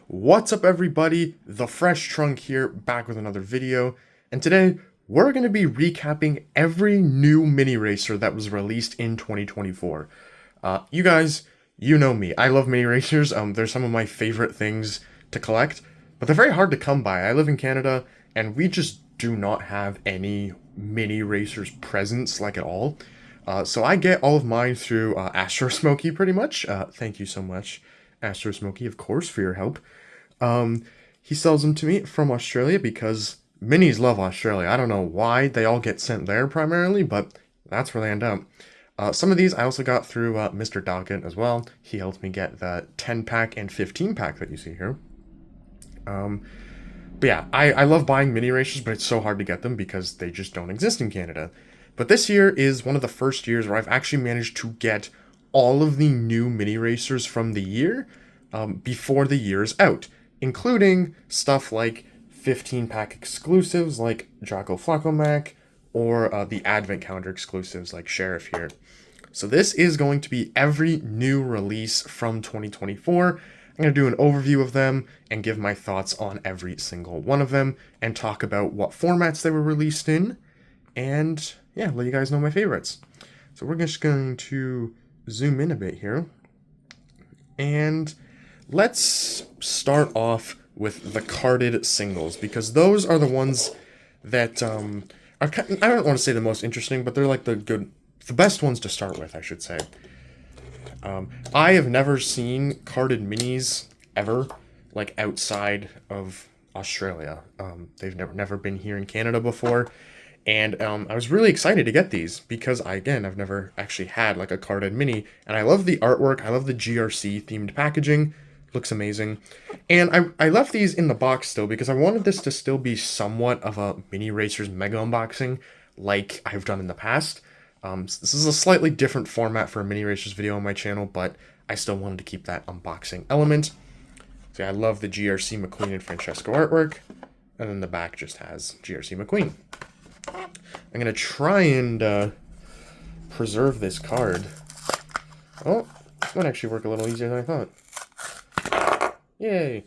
What's up everybody, the Fresh Trunk here, back with another video, and today we're going to be recapping every new mini racer that was released in 2024. You guys, you know me, I love mini racers, they're some of my favorite things to collect, but they're very hard to come by. I live in Canada, and we just do not have any mini racers presence, like at all. So I get all of mine through Astro Smoky, pretty much. Thank you so much, Astro Smoky, of course, for your help. He sells them to me from Australia because minis love Australia. I don't know why they all get sent there primarily, but that's where they end up. Some of these I also got through Mr. Dago as well. He helped me get the 10-pack and 15-pack that you see here. But yeah, I love buying mini racers, but it's so hard to get them because they just don't exist in Canada. But this year is one of the first years where I've actually managed to get all of the new mini racers from the year before the year is out, including stuff like 15-pack exclusives like Jocko Flo Mac, or the Advent Calendar exclusives like Sheriff here. So this is going to be every new release from 2024. I'm going to do an overview of them and give my thoughts on every single one of them and talk about what formats they were released in, and yeah, let you guys know my favorites. So we're just going to zoom in a bit here, and let's start off with the carded singles, because those are the ones that are, I don't want to say the most interesting, but they're like the best ones to start with, I should say. I have never seen carded minis ever, like outside of Australia. They've never been here in Canada before, and I was really excited to get these because I've never actually had like a carded mini, and I love the artwork. I love the GRC themed packaging. Looks amazing. And I left these in the box still because I wanted this to still be somewhat of a mini racers mega unboxing like I've done in the past. This is a slightly different format for a mini racers video on my channel, but I still wanted to keep that unboxing element. So yeah, I love the GRC McQueen and Francesco artwork, and then the back just has GRC McQueen. I'm going to try and preserve this card. Oh, this might actually work a little easier than I thought. Yay!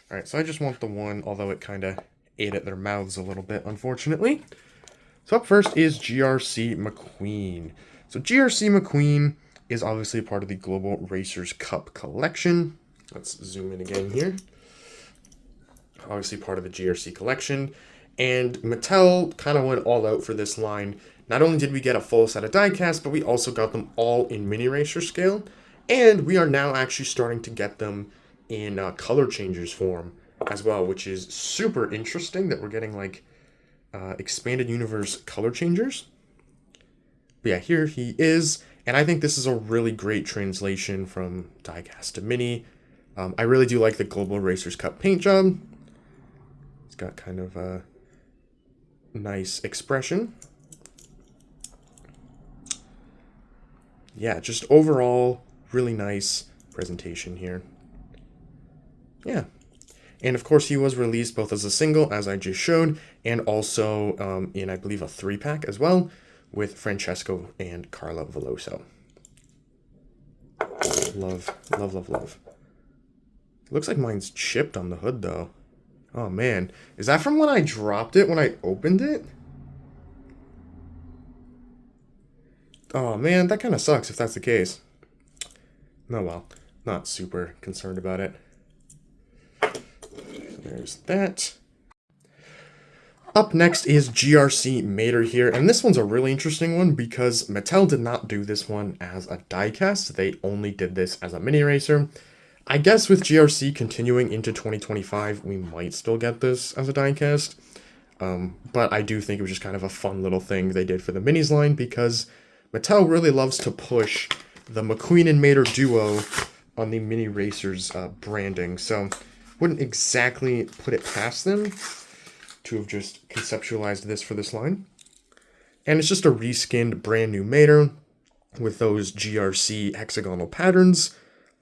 Alright, so I just want the one, although it kind of ate at their mouths a little bit, unfortunately. So up first is GRC McQueen. So GRC McQueen is obviously a part of the Global Racers Cup collection. Let's zoom in again here. Obviously part of the GRC collection. And Mattel kind of went all out for this line. Not only did we get a full set of diecast, but we also got them all in mini racer scale. And we are now actually starting to get them in color changers form as well, which is super interesting that we're getting like expanded universe color changers. But yeah, here he is, and I think this is a really great translation from diecast to mini. I really do like the Global Racers Cup paint job. It's got kind of a nice expression. Yeah, just overall really nice presentation here. Yeah, and of course he was released both as a single, as I just showed, and also in, I believe, a 3-pack as well, with Francesco and Carla Veloso. Love, love, love, love. Looks like mine's chipped on the hood, though. Oh, man. Is that from when I dropped it, when I opened it? Oh, man, that kind of sucks if that's the case. Oh, well. Not super concerned about it. There's that. Up next is GRC Mater here, and this one's a really interesting one because Mattel did not do this one as a diecast. They only did this as a mini racer. I guess with GRC continuing into 2025, we might still get this as a diecast. But I do think it was just kind of a fun little thing they did for the minis line because Mattel really loves to push the McQueen and Mater duo on the mini racers branding. So wouldn't exactly put it past them to have just conceptualized this for this line. And it's just a reskinned brand new Mater with those GRC hexagonal patterns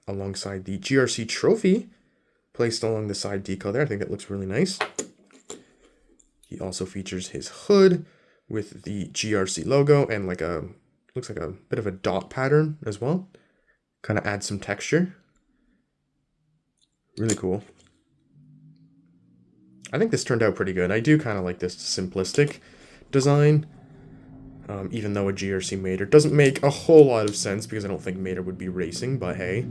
alongside the GRC trophy placed along the side decal there. I think it looks really nice. He also features his hood with the GRC logo and like looks like a bit of a dot pattern as well. Kind of adds some texture. Really cool. I think this turned out pretty good. I do kind of like this simplistic design, even though a GRC Mater doesn't make a whole lot of sense because I don't think Mater would be racing, but hey,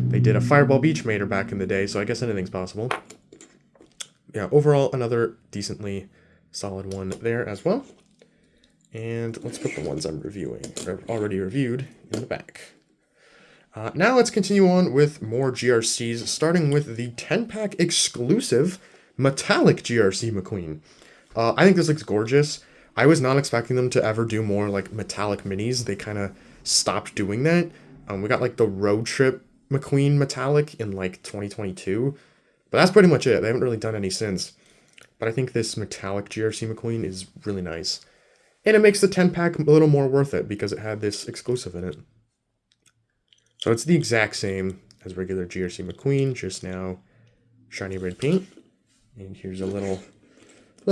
they did a Fireball Beach Mater back in the day, so I guess anything's possible. Yeah, overall, another decently solid one there as well. And let's put the ones I'm reviewing, or already reviewed, in the back. Now let's continue on with more GRCs, starting with the 10-pack exclusive metallic GRC McQueen. I think this looks gorgeous. I was not expecting them to ever do more like metallic minis. They kind of stopped doing that. We got like the Road Trip McQueen metallic in like 2022, but that's pretty much it. They haven't really done any since. But I think this metallic GRC McQueen is really nice. And it makes the 10-pack a little more worth it because it had this exclusive in it. So it's the exact same as regular GRC McQueen, just now shiny red paint. And here's a little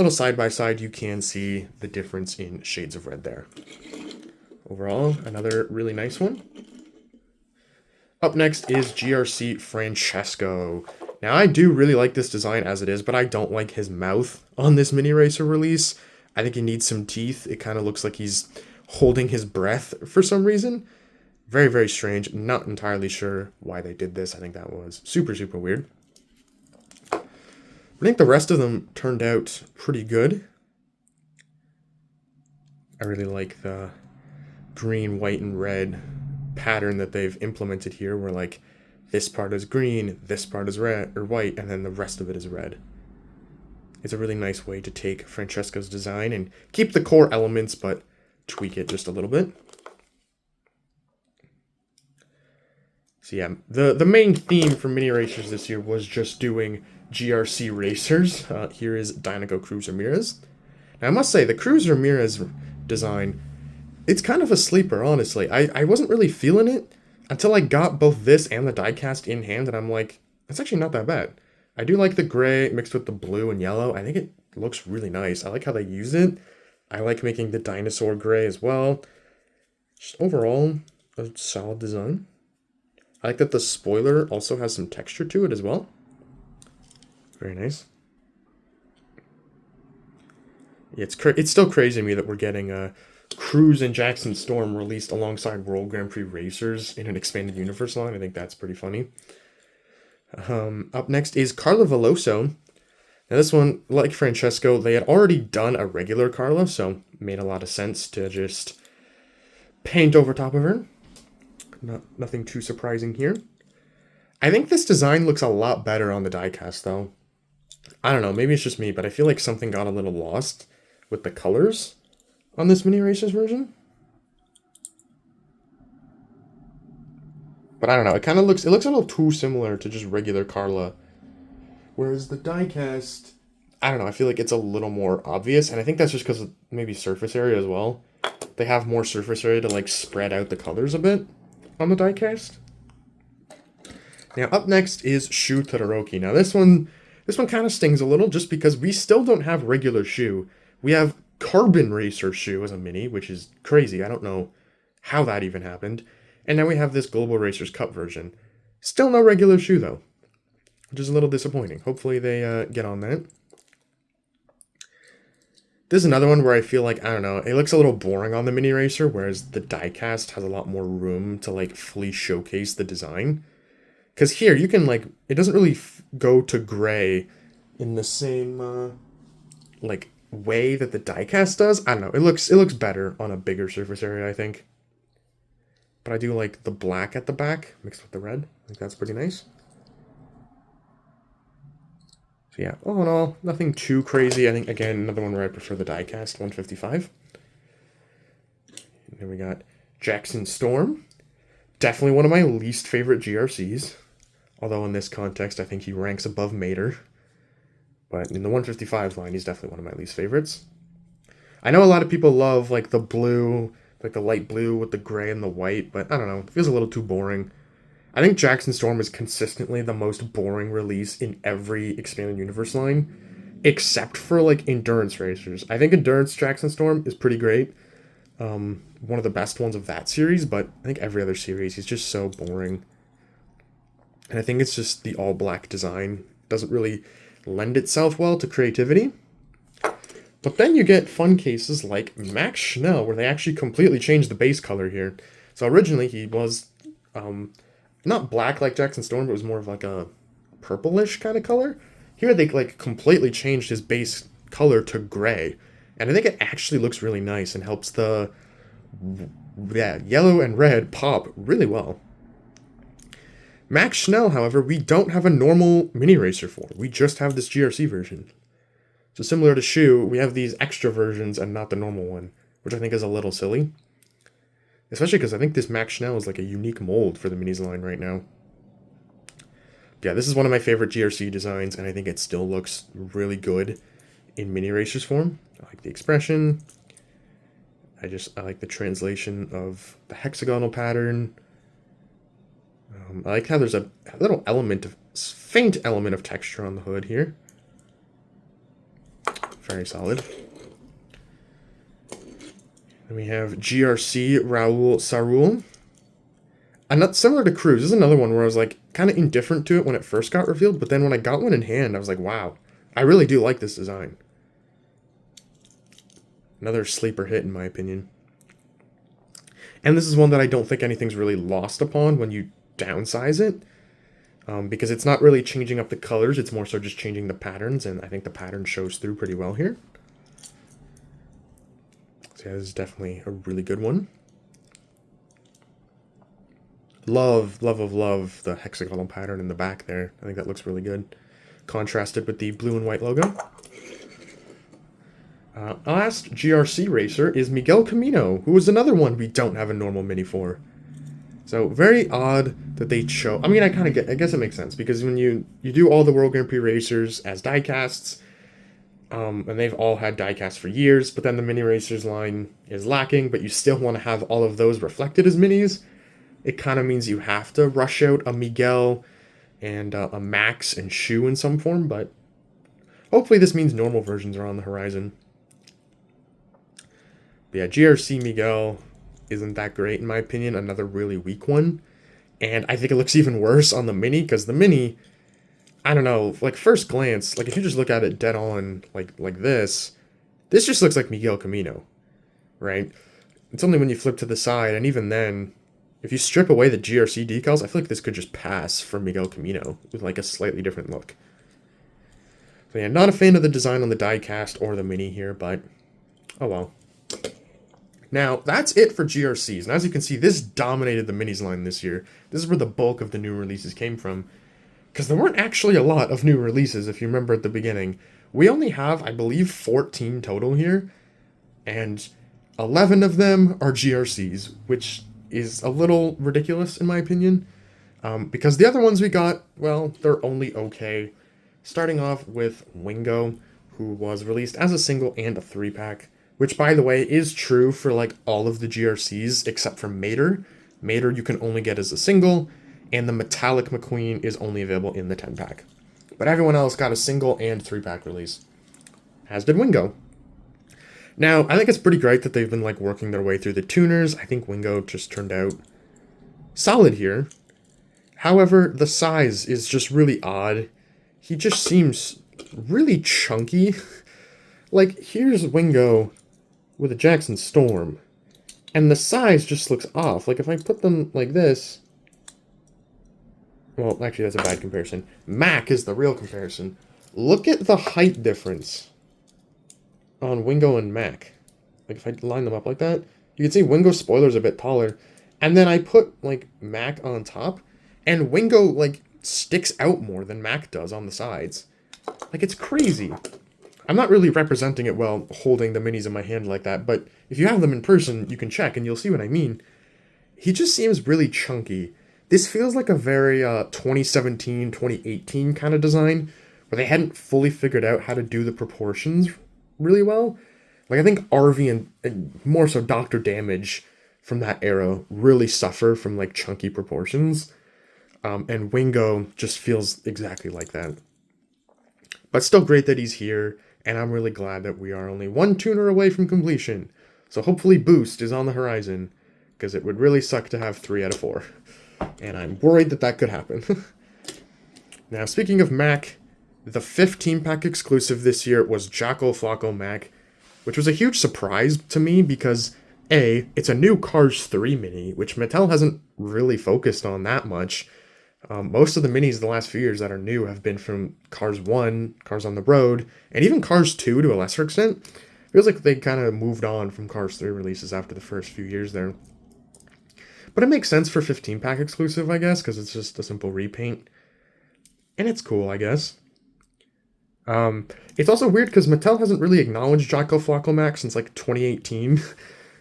side by side. You can see the difference in shades of red there. Overall, another really nice one. Up next is GRC Francesco. Now, I do really like this design as it is, but I don't like his mouth on this mini racer release. I think he needs some teeth. It kind of looks like he's holding his breath for some reason. Very, very strange. Not entirely sure why they did this. I think that was super, super weird. I think the rest of them turned out pretty good. I really like the green, white, and red pattern that they've implemented here, where like this part is green, this part is red or white, and then the rest of it is red. It's a really nice way to take Francesco's design and keep the core elements, but tweak it just a little bit. So yeah, the main theme for mini racers this year was just doing GRC racers. Here is Dinoco Cruz Ramirez. Now I must say, the Cruz Ramirez design, it's kind of a sleeper, honestly. I wasn't really feeling it until I got both this and the diecast in hand, and I'm like, it's actually not that bad. I do like the gray mixed with the blue and yellow. I think it looks really nice. I like how they use it. I like making the dinosaur gray as well. Just overall, a solid design. I like that the spoiler also has some texture to it as well. Very nice. Yeah, it's still crazy to me that we're getting Cruz and Jackson Storm released alongside World Grand Prix Racers in an expanded universe line. I think that's pretty funny. Up next is Carla Veloso. Now this one, like Francesco, they had already done a regular Carla, so made a lot of sense to just paint over top of her. Nothing too surprising here. I think this design looks a lot better on the diecast, though. I don't know, maybe it's just me, but I feel like something got a little lost with the colors on this mini racers version. But I don't know, it looks a little too similar to just regular Carla. Whereas the diecast, I don't know, I feel like it's a little more obvious, and I think that's just because of maybe surface area as well. They have more surface area to like spread out the colors a bit on the diecast. Now up next is Shu Todoroki. Now this one kind of stings a little just because we still don't have regular Shu. We have Carbon Racer Shu as a mini, which is crazy. I don't know how that even happened. And now we have this Global Racers Cup version. Still no regular Shu though, which is a little disappointing. Hopefully they get on that. This is another one where I feel like, I don't know, it looks a little boring on the mini racer, whereas the diecast has a lot more room to like fully showcase the design. Because here you can like, it doesn't really go to gray in the same like way that the diecast does. I don't know, it looks better on a bigger surface area, I think. But I do like the black at the back mixed with the red. I think that's pretty nice. So yeah, all in all, nothing too crazy. I think, again, another one where I prefer the diecast, 155. And then we got Jackson Storm. Definitely one of my least favorite GRCs. Although in this context, I think he ranks above Mater. But in the 155 line, he's definitely one of my least favorites. I know a lot of people love like the blue, like the light blue with the gray and the white, but I don't know, it feels a little too boring. I think Jackson Storm is consistently the most boring release in every expanded universe line, except for like endurance racers. I think endurance Jackson Storm is pretty great. One of the best ones of that series, but I think every other series he's just so boring. And I think it's just the all black design doesn't really lend itself well to creativity. But then you get fun cases like Mack Schell, where they actually completely changed the base color here. So originally he was not black like Jackson Storm, but it was more of like a purplish kind of color. Here they like completely changed his base color to gray. And I think it actually looks really nice and helps the yellow and red pop really well. Mack Schell, however, we don't have a normal mini racer for. We just have this GRC version. So similar to Shu, we have these extra versions and not the normal one, which I think is a little silly. Especially because I think this Mack Schell is like a unique mold for the minis line right now. Yeah, this is one of my favorite GRC designs, and I think it still looks really good in mini racers form. I like the expression. I like the translation of the hexagonal pattern. I like how there's a little faint element of texture on the hood here. Very solid. Then we have GRC Raul Saru. And not similar to Cruz. This is another one where I was like kind of indifferent to it when it first got revealed, but then when I got one in hand, I was like, wow, I really do like this design. Another sleeper hit in my opinion. And this is one that I don't think anything's really lost upon when you downsize it. Because it's not really changing up the colors, it's more so just changing the patterns, and I think the pattern shows through pretty well here. So yeah, this is definitely a really good one. Love the hexagonal pattern in the back there. I think that looks really good. Contrasted with the blue and white logo. Last GRC racer is Miguel Camino, who is another one we don't have a normal mini for. So very odd that they chose. I mean, I guess it makes sense because when you do all the World Grand Prix racers as diecasts, and they've all had diecasts for years, but then the mini racers line is lacking, but you still want to have all of those reflected as minis. It kind of means you have to rush out a Miguel and a Max and Shu in some form, but hopefully this means normal versions are on the horizon. But yeah, GRC Miguel isn't that great in my opinion, another really weak one. And I think it looks even worse on the mini, because the mini, I don't know, like first glance, like if you just look at it dead on like this just looks like Miguel Camino, right? It's only when you flip to the side, and even then, if you strip away the GRC decals, I feel like this could just pass for Miguel Camino with like a slightly different look. So yeah, not a fan of the design on the diecast or the mini here, but oh well. Now, that's it for GRCs, and as you can see, this dominated the minis line this year. This is where the bulk of the new releases came from, because there weren't actually a lot of new releases, if you remember at the beginning. We only have, I believe, 14 total here, and 11 of them are GRCs, which is a little ridiculous in my opinion, because the other ones we got, well, they're only okay. Starting off with Wingo, who was released as a single and a 3-pack. Which, by the way, is true for, like, all of the GRCs except for Mater. Mater you can only get as a single, and the metallic McQueen is only available in the 10-pack. But everyone else got a single and 3-pack release. As did Wingo. Now, I think it's pretty great that they've been, like, working their way through the tuners. I think Wingo just turned out solid here. However, the size is just really odd. He just seems really chunky. Like, here's Wingo with a Jackson Storm, and the size just looks off. Like, if I put them like this, well, actually, that's a bad comparison. Mack is the real comparison. Look at the height difference on Wingo and Mack. Like, if I line them up like that, you can see Wingo's spoiler's a bit taller, and then I put, like, Mack on top, and Wingo, like, sticks out more than Mack does on the sides. Like, it's crazy. I'm not really representing it well holding the minis in my hand like that, but if you have them in person, you can check and you'll see what I mean. He just seems really chunky. This feels like a very 2017, 2018 kind of design, where they hadn't fully figured out how to do the proportions really well. Like, I think RV and more so Dr. Damage from that era really suffer from, like, chunky proportions. And Wingo just feels exactly like that. But still great that he's here. And I'm really glad that we are only one tuner away from completion. So hopefully Boost is on the horizon, because it would really suck to have 3 out of 4. And I'm worried that that could happen. Now, speaking of Mack, The 15-pack exclusive this year was Jocko Flo Mac, which was a huge surprise to me because, A, it's a new Cars 3 mini, which Mattel hasn't really focused on that much. Most of the minis the last few years that are new have been from Cars 1, Cars on the Road, and even Cars 2 to a lesser extent. Feels like they kind of moved on from Cars 3 releases after the first few years there. But it makes sense for 15-pack exclusive, I guess, because it's just a simple repaint. And it's cool, I guess. It's also weird because Mattel hasn't really acknowledged Jocko Flo Mac since like 2018.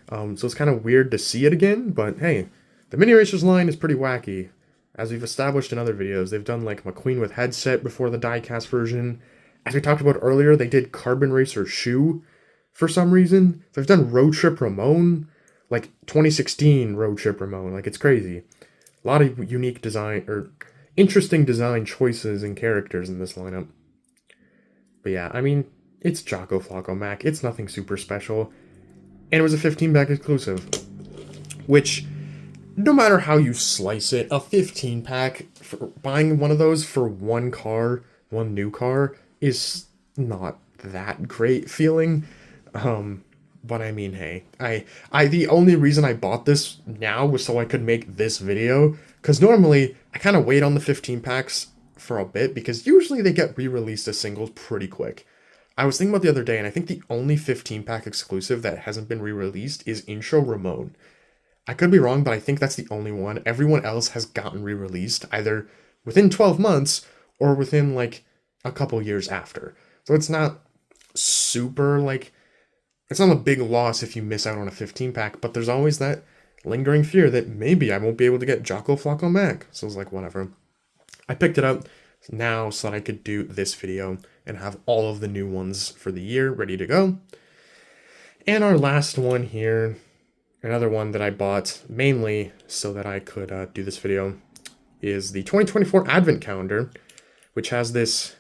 So it's kind of weird to see it again, but hey, the Mini Racers line is pretty wacky. As we've established in other videos, they've done like McQueen with headset before the diecast version. As we talked about earlier, they did Carbon Racer Shoe for some reason. They've done Road Trip Ramon, like 2016 Road Trip Ramon. Like, it's crazy. A lot of unique design, or interesting design choices and characters in this lineup. But yeah, I mean, it's Jocko Flo Mac. It's nothing super special. And it was a 15-pack exclusive. Which, no matter how you slice it, a 15-pack, buying one of those for one car, one new car, is not that great feeling. But I mean, hey, the only reason I bought this now was so I could make this video, because normally I kind of wait on the 15 packs for a bit, because usually they get re-released as singles pretty quick. I was thinking about the other day, and I think the only 15-pack exclusive that hasn't been re-released is Intro Ramon. I could be wrong, but I think that's the only one. Everyone else has gotten re-released, either within 12 months or within, like, a couple years after. So it's not super, like, it's not a big loss if you miss out on a 15-pack, but there's always that lingering fear that maybe I won't be able to get Jocko Flo Mac. So it's like, whatever. I picked it up now so that I could do this video and have all of the new ones for the year ready to go. And our last one here, another one that I bought mainly so that I could do this video, is the 2024 Advent Calendar, which has this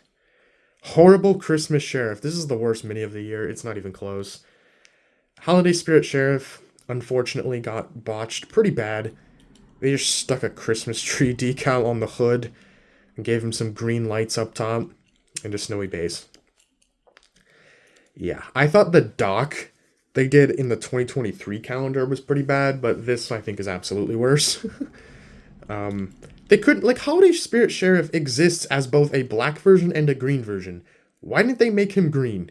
horrible Christmas Sheriff. This is the worst mini of the year. It's not even close. Holiday Spirit Sheriff, unfortunately, got botched pretty bad. They just stuck a Christmas tree decal on the hood and gave him some green lights up top and a snowy base. Yeah, I thought the dock they did in the 2023 calendar was pretty bad, but this, I think, is absolutely worse. They couldn't, like, Holiday Spirit Sheriff exists as both a black version and a green version. Why didn't they make him green?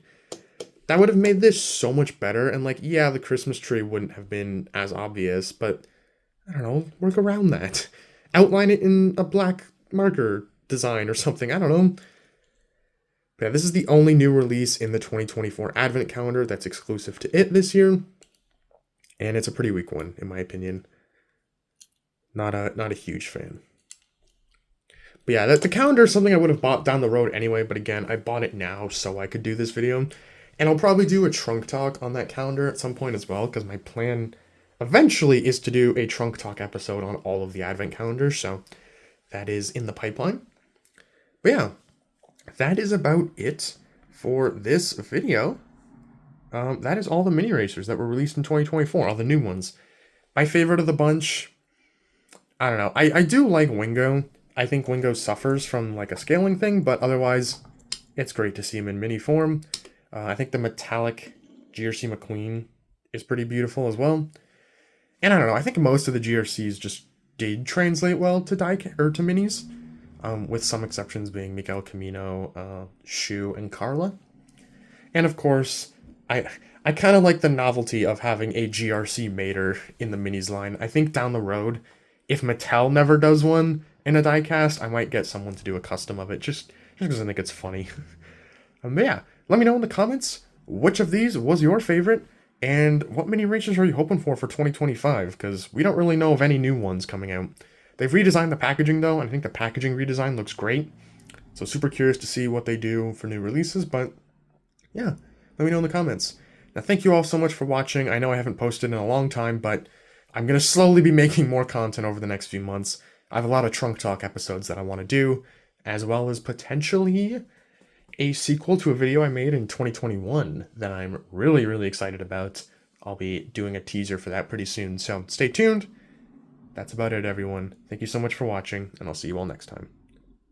That would have made this so much better, and, like, yeah, the Christmas tree wouldn't have been as obvious, but, I don't know, work around that. Outline it in a black marker design or something, I don't know. But yeah, this is the only new release in the 2024 Advent Calendar that's exclusive to it this year, and it's a pretty weak one, in my opinion. Not a huge fan. But yeah, the calendar is something I would have bought down the road anyway, but again, I bought it now so I could do this video. And I'll probably do a trunk talk on that calendar at some point as well, because my plan eventually is to do a trunk talk episode on all of the Advent calendars, so that is in the pipeline. But yeah, that is about it for this video. That is all the mini racers that were released in 2024, all the new ones. My favorite of the bunch, I don't know, I do like Wingo. I think Wingo suffers from like a scaling thing, but otherwise, it's great to see him in mini form. I think the metallic GRC McQueen is pretty beautiful as well. And I don't know, I think most of the GRCs just did translate well to to minis, with some exceptions being Miguel Camino, Schell, and Carla. And of course, I kind of like the novelty of having a GRC Mater in the minis line. I think down the road, if Mattel never does one in a diecast, I might get someone to do a custom of it, just because I think it's funny. But yeah, let me know in the comments which of these was your favorite, and what mini racers are you hoping for 2025, because we don't really know of any new ones coming out. They've redesigned the packaging though, and I think the packaging redesign looks great, so super curious to see what they do for new releases, but yeah, let me know in the comments. Now thank you all so much for watching. I know I haven't posted in a long time, but I'm going to slowly be making more content over the next few months. I have a lot of Trunk Talk episodes that I want to do, as well as potentially a sequel to a video I made in 2021 that I'm really, really excited about. I'll be doing a teaser for that pretty soon, so stay tuned. That's about it, everyone. Thank you so much for watching, and I'll see you all next time.